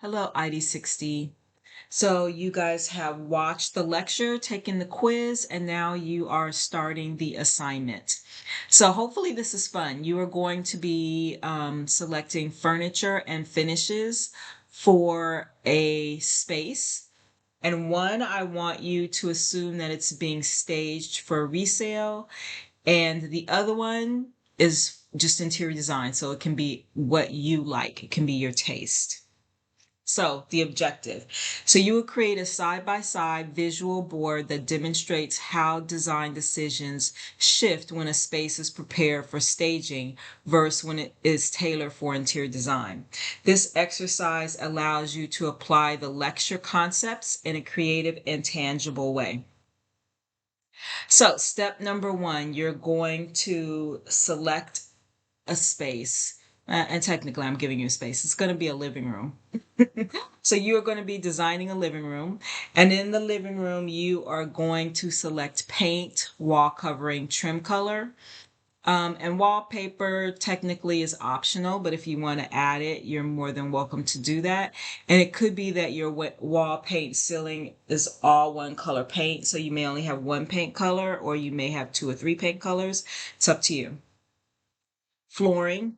Hello, ID60. So you guys have watched the lecture, taken the quiz, and now you are starting the assignment. So hopefully this is fun. You are going to be selecting furniture and finishes for a space. And one, I want you to assume that it's being staged for resale. And the other one is just interior design. So it can be what you like. It can be your taste. So the objective. So you will create a side-by-side visual board that demonstrates how design decisions shift when a space is prepared for staging versus when it is tailored for interior design. This exercise allows you to apply the lecture concepts in a creative and tangible way. So step number one, you're going to select a space. And technically, I'm giving you a space. It's going to be a living room. So you are going to be designing a living room. And in the living room, you are going to select paint, wall covering, trim color. And wallpaper technically is optional, but if you want to add it, you're more than welcome to do that. And it could be that your wall paint ceiling is all one color paint. So you may only have one paint color, or you may have two or three paint colors. It's up to you. Flooring.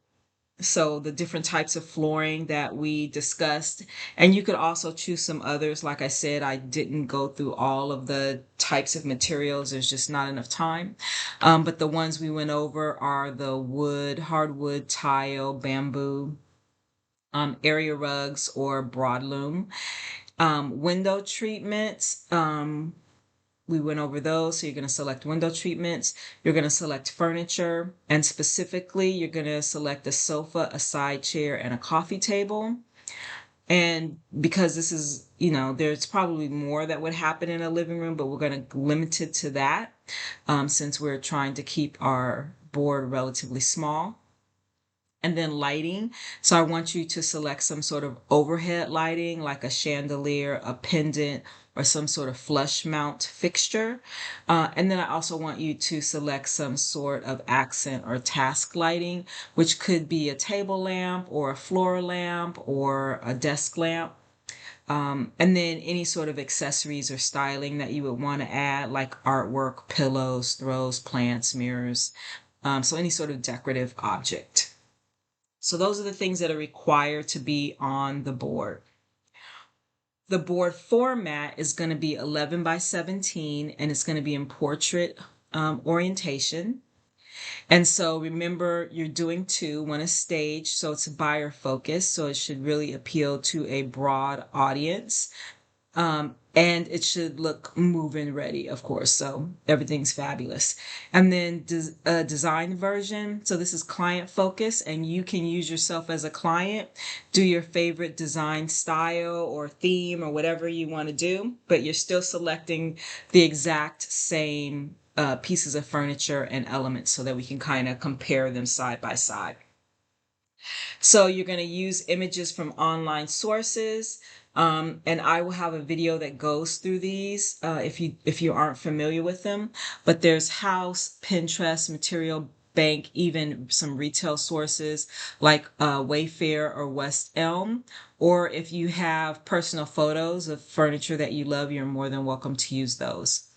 So the different types of flooring that we discussed, and you could also choose some others. Like I said, I didn't go through all of the types of materials. There's just not enough time. But the ones we went over are the wood, hardwood, tile, bamboo, area rugs, or broadloom. Window treatments. We went over those. So you're going to select window treatments. You're going to select furniture. And specifically, you're going to select a sofa, a side chair, and a coffee table. And because this is, there's probably more that would happen in a living room, but we're going to limit it to that since we're trying to keep our board relatively small. And then lighting. So I want you to select some sort of overhead lighting, like a chandelier, a pendant, or some sort of flush mount fixture. And then I also want you to select some sort of accent or task lighting, which could be a table lamp or a floor lamp or a desk lamp. And then any sort of accessories or styling that you would want to add, like artwork, pillows, throws, plants, mirrors. So any sort of decorative object. So those are the things that are required to be on the board. The board format is going to be 11 by 17, and it's going to be in portrait orientation. And so remember, you're doing one is staged, so it's buyer focused, so it should really appeal to a broad audience. And it should look move-in ready, of course. So everything's fabulous. And then design version. So this is client focus, and you can use yourself as a client, do your favorite design style or theme or whatever you want to do, but you're still selecting the exact same pieces of furniture and elements so that we can kind of compare them side by side. So you're going to use images from online sources. And I will have a video that goes through these if you aren't familiar with them. But there's House, Pinterest, Material Bank, even some retail sources like Wayfair or West Elm. Or if you have personal photos of furniture that you love, you're more than welcome to use those.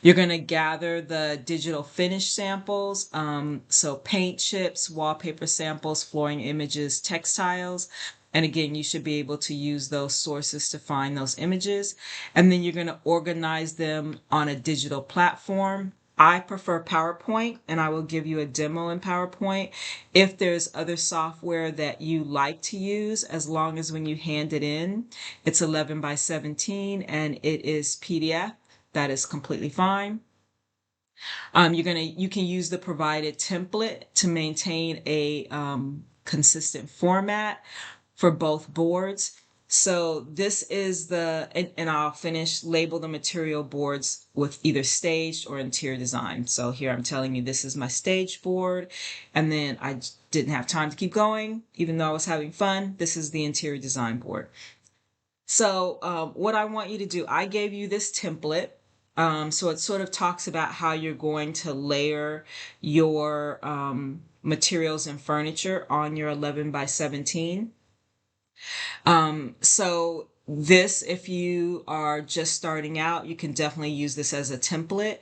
You're going to gather the digital finish samples, so paint chips, wallpaper samples, flooring images, textiles. And again, you should be able to use those sources to find those images. And then you're going to organize them on a digital platform. I prefer PowerPoint, and I will give you a demo in PowerPoint. If there's other software that you like to use, as long as when you hand it in, it's 11 by 17 and it is PDF, that is completely fine. You can use the provided template to maintain a consistent format for both boards. So this is and I'll label the material boards with either staged or interior design. So here I'm telling you this is my stage board, and then I didn't have time to keep going, even though I was having fun. This is the interior design board. So what I want you to do, I gave you this template. So it sort of talks about how you're going to layer your materials and furniture on your 11 by 17. So this, if you are just starting out, you can definitely use this as a template.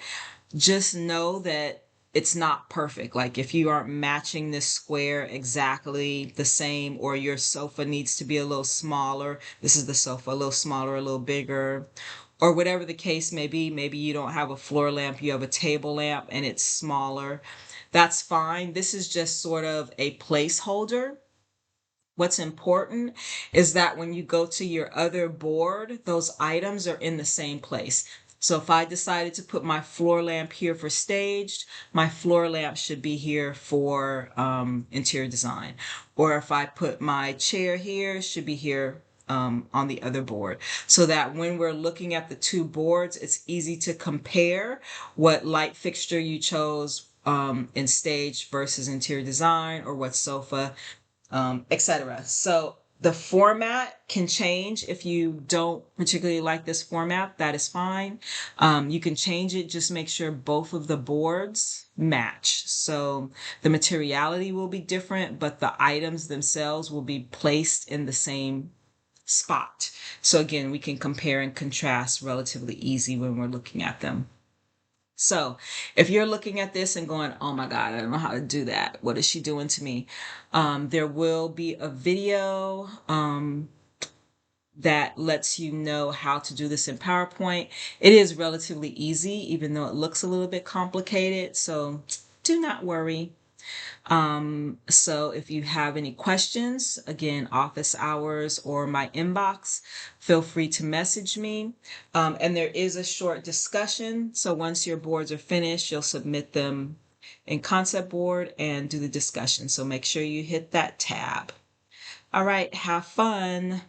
Just know that it's not perfect. Like if you aren't matching this square exactly the same, or your sofa needs to be a little smaller, this is the sofa, a little smaller, a little bigger, or whatever the case may be. Maybe you don't have a floor lamp, you have a table lamp and it's smaller. That's fine. This is just sort of a placeholder. What's important is that when you go to your other board, those items are in the same place. So if I decided to put my floor lamp here for staged, my floor lamp should be here for interior design. Or if I put my chair here, it should be here on the other board. So that when we're looking at the two boards, it's easy to compare what light fixture you chose in stage versus interior design, or what sofa, etc. So the format can change. If you don't particularly like this format, that is fine. You can change it. Just make sure both of the boards match. So the materiality will be different, but the items themselves will be placed in the same spot. So again, we can compare and contrast relatively easy when we're looking at them. So if you're looking at this and going, oh my God, I don't know how to do that. What is she doing to me? There will be a video that lets you know how to do this in PowerPoint. It is relatively easy, even though it looks a little bit complicated. So do not worry. So if you have any questions, again, office hours or my inbox, feel free to message me. And there is a short discussion. So once your boards are finished, you'll submit them in Concept Board and do the discussion. So make sure you hit that tab. All right, have fun.